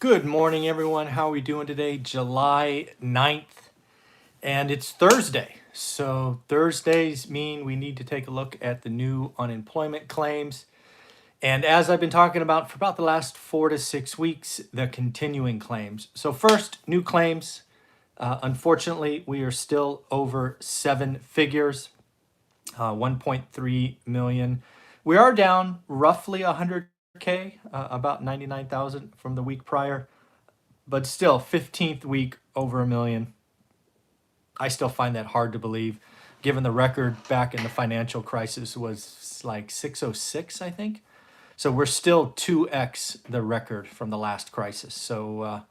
Good morning, everyone. How are we doing today? July 9th, and it's Thursday. So, Thursdays mean we need to take a look at the new unemployment claims. And as I've been talking about for about the last 4 to 6 weeks, the continuing claims. So, first, new claims. Unfortunately, we are still over seven figures, 1.3 million. We are down roughly 100K, about 99,000 from the week prior, but still 15th week over a million. I still find that hard to believe, given the record back in the financial crisis was like 606, I think. So we're still 2x the record from the last crisis. So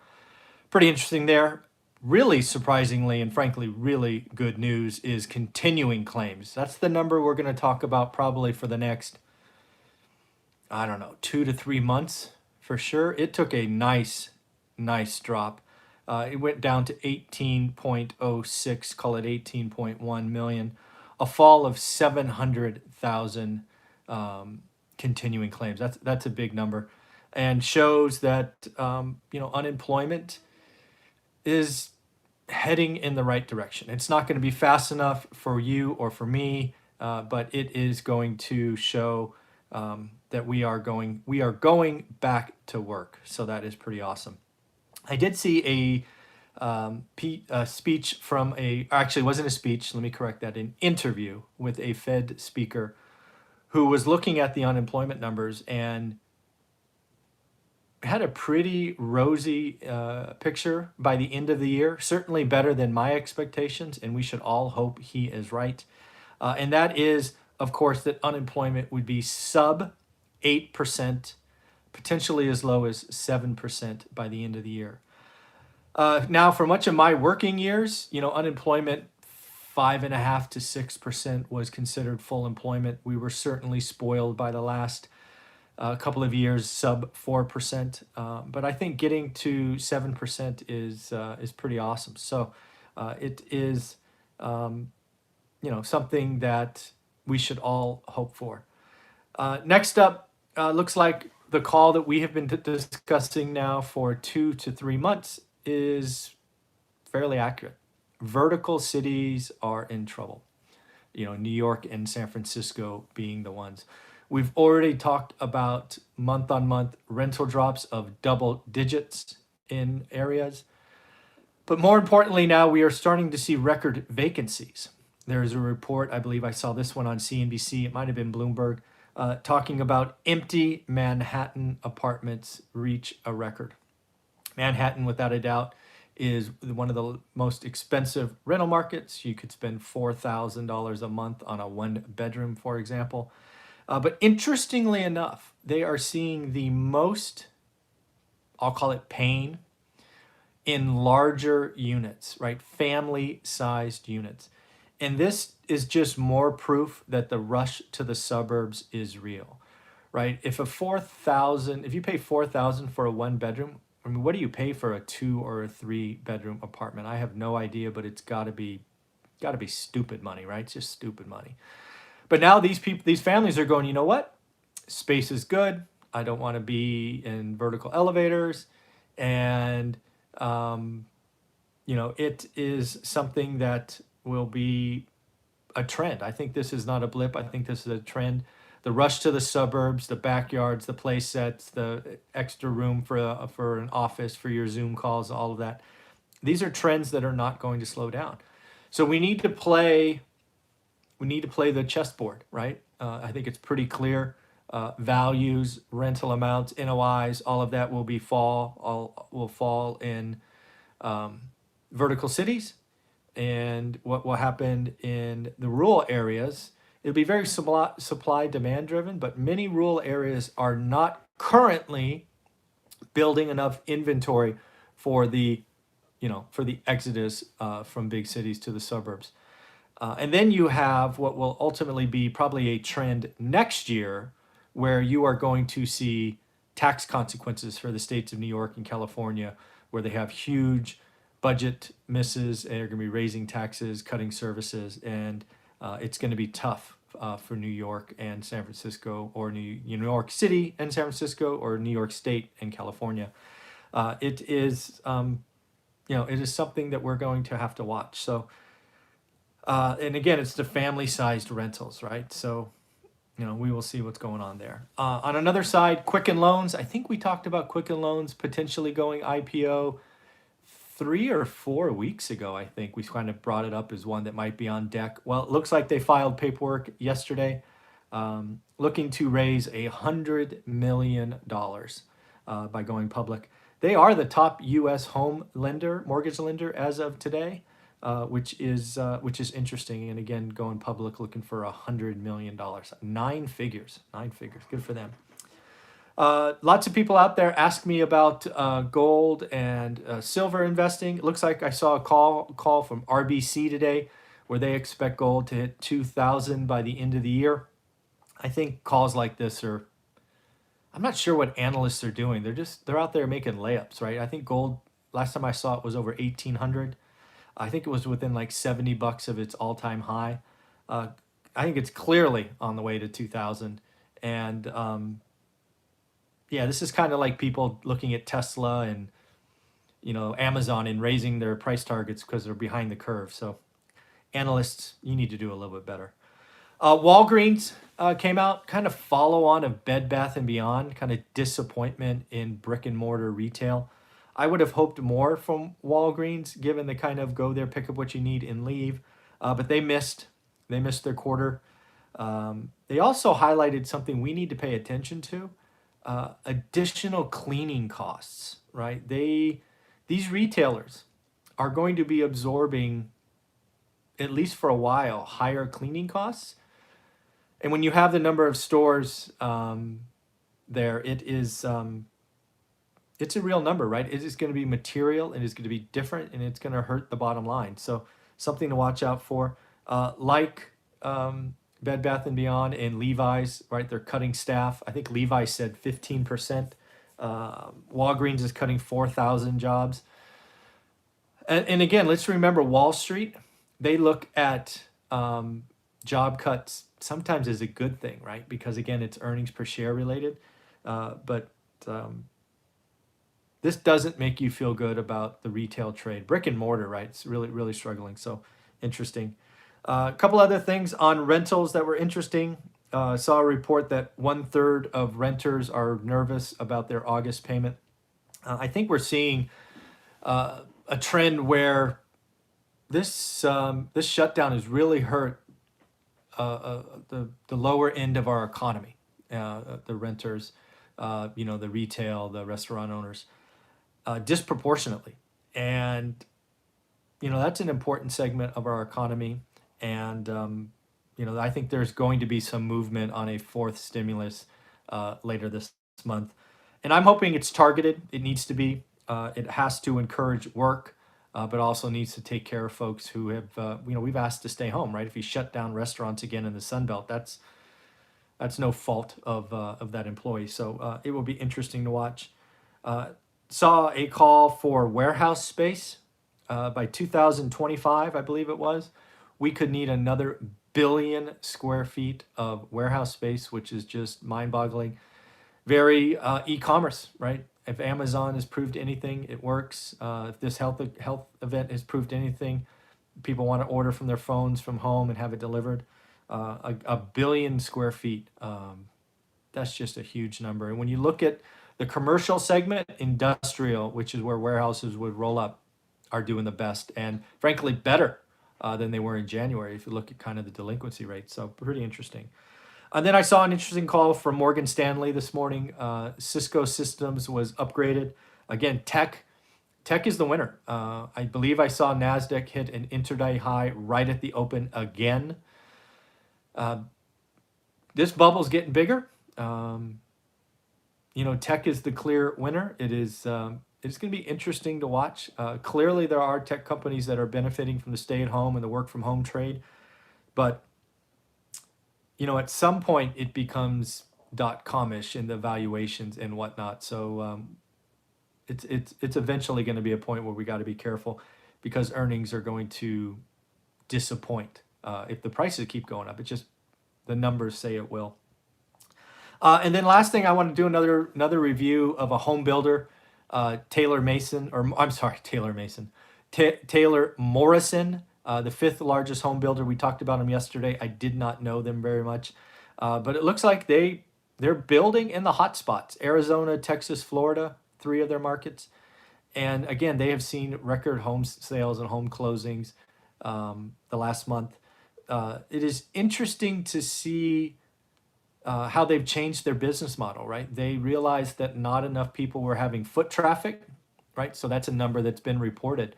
pretty interesting there. Really surprisingly and frankly, really good news is continuing claims. That's the number we're going to talk about probably for the next, I don't know, 2 to 3 months for sure. It took a nice drop. It went down to 18.06, call it 18.1 million, a fall of 700,000 continuing claims. That's a big number, and shows that unemployment is heading in the right direction. It's not going to be fast enough for you or for me, but it is going to show that we are going back to work. So that is pretty awesome. I did see a speech from actually, it wasn't a speech, let me correct that, an interview with a Fed speaker who was looking at the unemployment numbers and had a pretty rosy picture by the end of the year, certainly better than my expectations, and we should all hope he is right. And that is, of course, that unemployment would be sub 8%, potentially as low as 7% by the end of the year. Now, for much of my working years, unemployment 5.5 to 6% was considered full employment. We were certainly spoiled by the last couple of years, sub 4%. But I think getting to 7% is pretty awesome. So it is something that we should all hope for. Next up, looks like the call that we have been discussing now for 2 to 3 months is fairly accurate. Vertical cities are in trouble. New York and San Francisco being the ones. We've already talked about month-on-month rental drops of double digits in areas. But more importantly, now we are starting to see record vacancies. There's a report, I believe I saw this one on CNBC, it might have been Bloomberg, talking about empty Manhattan apartments reach a record. Manhattan, without a doubt, is one of the most expensive rental markets. You could spend $4,000 a month on a one bedroom, for example. But interestingly enough, they are seeing the most, I'll call it pain, in larger units, right? Family-sized units. And this is just more proof that the rush to the suburbs is real, right? If you pay $4,000 for a one bedroom, I mean, what do you pay for a 2 or a 3 bedroom apartment? I have no idea, but it's got to be stupid money, right? It's just stupid money. But now these families are going, you know what? Space is good. I don't want to be in vertical elevators, and it is something that will be a trend. I think this is not a blip. I think this is a trend. The rush to the suburbs, the backyards, the play sets, the extra room for an office, for your Zoom calls, all of that. These are trends that are not going to slow down. So we need to play the chessboard, right? I think it's pretty clear. Values, rental amounts, NOIs, all of that will fall in vertical cities. And what will happen in the rural areas, it'll be very supply demand driven, but many rural areas are not currently building enough inventory for the exodus from big cities to the suburbs. And then you have what will ultimately be probably a trend next year, where you are going to see tax consequences for the states of New York and California, where they have huge budget misses, and they're going to be raising taxes, cutting services, and it's going to be tough for New York and San Francisco, or New York City and San Francisco, or New York State and California. It is, it is something that we're going to have to watch. So, and again, it's the family-sized rentals, right? So, we will see what's going on there. On another side, Quicken Loans. I think we talked about Quicken Loans potentially going IPO 3 or 4 weeks ago. I think we kind of brought it up as one that might be on deck. Well, it looks like they filed paperwork yesterday, looking to raise $100 million by going public. They are the top U.S. mortgage lender as of today, which is interesting. And again, going public, looking for $100 million, 9 figures, 9 figures. Good for them. Lots of people out there ask me about gold and silver investing. It looks like I saw a call from RBC today, where they expect gold to hit 2,000 by the end of the year. I think calls like this are, I'm not sure what analysts are doing. They're out there making layups, right? I think gold, last time I saw it, was over 1,800. I think it was within like $70 of its all-time high. I think it's clearly on the way to 2,000. And yeah, this is kind of like people looking at Tesla and Amazon and raising their price targets because they're behind the curve. So analysts, you need to do a little bit better. Walgreens came out, kind of follow on of Bed Bath and Beyond, kind of disappointment in brick and mortar retail. I would have hoped more from Walgreens, given the kind of go there, pick up what you need and leave. But they missed their quarter. They also highlighted something we need to pay attention to: additional cleaning costs. Right? These retailers are going to be absorbing, at least for a while, higher cleaning costs. And when you have the number of stores there, it's a real number, right? It is going to be material, and it's going to be different, and it's going to hurt the bottom line. So something to watch out for. Like Bed Bath and Beyond and Levi's, right? They're cutting staff. I think Levi's said 15%. Walgreens is cutting 4,000 jobs. And again, let's remember Wall Street. They look at job cuts sometimes as a good thing, right? Because again, it's earnings per share related. But this doesn't make you feel good about the retail trade. Brick and mortar, right? It's really, really struggling. So interesting. A couple other things on rentals that were interesting. Saw a report that 1/3 of renters are nervous about their August payment. I think we're seeing a trend where this shutdown has really hurt the lower end of our economy, the renters, the retail, the restaurant owners, disproportionately. And that's an important segment of our economy. And I think there's going to be some movement on a fourth stimulus later this month. And I'm hoping it's targeted. It needs to be. It has to encourage work, but also needs to take care of folks who have, we've asked to stay home, right? If you shut down restaurants again in the Sun Belt, that's no fault of that employee. So it will be interesting to watch. Saw a call for warehouse space by 2025, I believe it was. We could need another billion square feet of warehouse space, which is just mind-boggling. Very e-commerce, right? If Amazon has proved anything, it works. If this health event has proved anything, people want to order from their phones from home and have it delivered. A billion square feet, that's just a huge number. And when you look at the commercial segment, industrial, which is where warehouses would roll up, are doing the best, and frankly better than they were in January if you look at kind of the delinquency rate. So pretty interesting. And then I saw an interesting call from Morgan Stanley this morning. Cisco Systems was upgraded. Again, tech is the winner. I believe I saw NASDAQ hit an intraday high right at the open again. This bubble's getting bigger. Tech is the clear winner. It's going to be interesting to watch. Clearly, there are tech companies that are benefiting from the stay-at-home and the work-from-home trade. But at some point it becomes .com-ish in the valuations and whatnot. So it's eventually going to be a point where we got to be careful, because earnings are going to disappoint if the prices keep going up. It's just the numbers say it will. And then last thing, I want to do another review of a home builder. Taylor Mason, or I'm sorry, Taylor Mason, Taylor Morrison, the fifth largest home builder. We talked about them yesterday. I did not know them very much, but it looks like they're building in the hot spots: Arizona, Texas, Florida, three of their markets. And again, they have seen record home sales and home closings the last month. It is interesting to see how they've changed their business model, right? They realized that not enough people were having foot traffic, right? So that's a number that's been reported.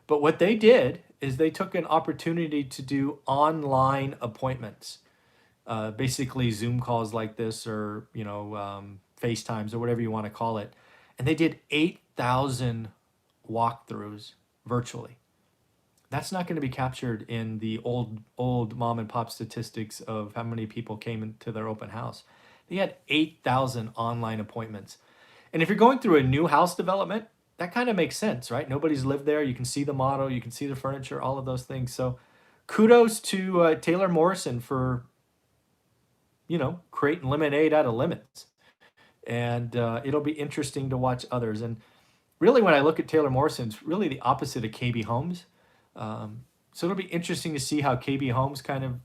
But what they did is they took an opportunity to do online appointments, basically Zoom calls like this, or FaceTimes or whatever you want to call it, and they did 8,000 walkthroughs virtually. That's not going to be captured in the old mom and pop statistics of how many people came into their open house. They had 8,000 online appointments. And if you're going through a new house development, that kind of makes sense, right? Nobody's lived there. You can see the model, you can see the furniture, all of those things. So kudos to Taylor Morrison for, creating lemonade out of lemons. And it'll be interesting to watch others. And really, when I look at Taylor Morrison, it's really the opposite of KB Homes. So it'll be interesting to see how KB Homes kind of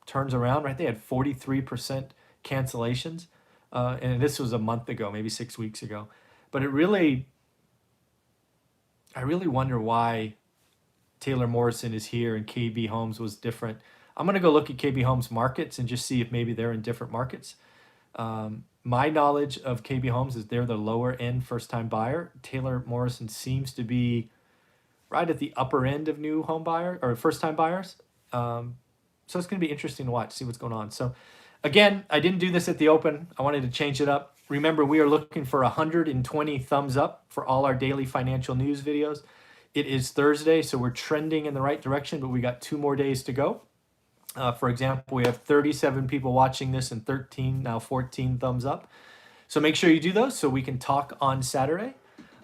turns around, right? They had 43% cancellations. And this was a month ago, maybe 6 weeks ago. But I really wonder why Taylor Morrison is here and KB Homes was different. I'm going to go look at KB Homes markets and just see if maybe they're in different markets. My knowledge of KB Homes is they're the lower end first time buyer. Taylor Morrison seems to be right at the upper end of new home buyer or first time buyers. So it's going to be interesting to watch, see what's going on. So again, I didn't do this at the open. I wanted to change it up. Remember, we are looking for 120 thumbs up for all our daily financial news videos. It is Thursday, so we're trending in the right direction, but we got 2 more days to go. For example, we have 37 people watching this and 14 thumbs up. So make sure you do those so we can talk on Saturday.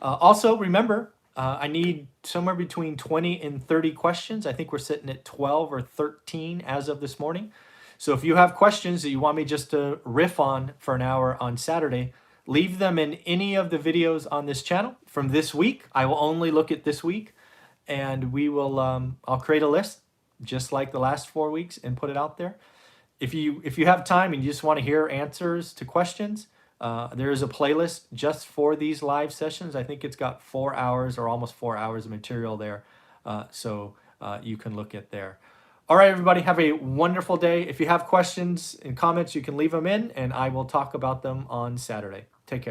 Also, remember, I need somewhere between 20 and 30 questions. I think we're sitting at 12 or 13 as of this morning. So if you have questions that you want me just to riff on for an hour on Saturday, leave them in any of the videos on this channel from this week. I will only look at this week, and we will. I'll create a list just like the last 4 weeks and put it out there. If you have time and you just want to hear answers to questions, there is a playlist just for these live sessions. I think it's got 4 hours or almost 4 hours of material there, so you can look at there. All right, everybody, have a wonderful day. If you have questions and comments, you can leave them in, and I will talk about them on Saturday.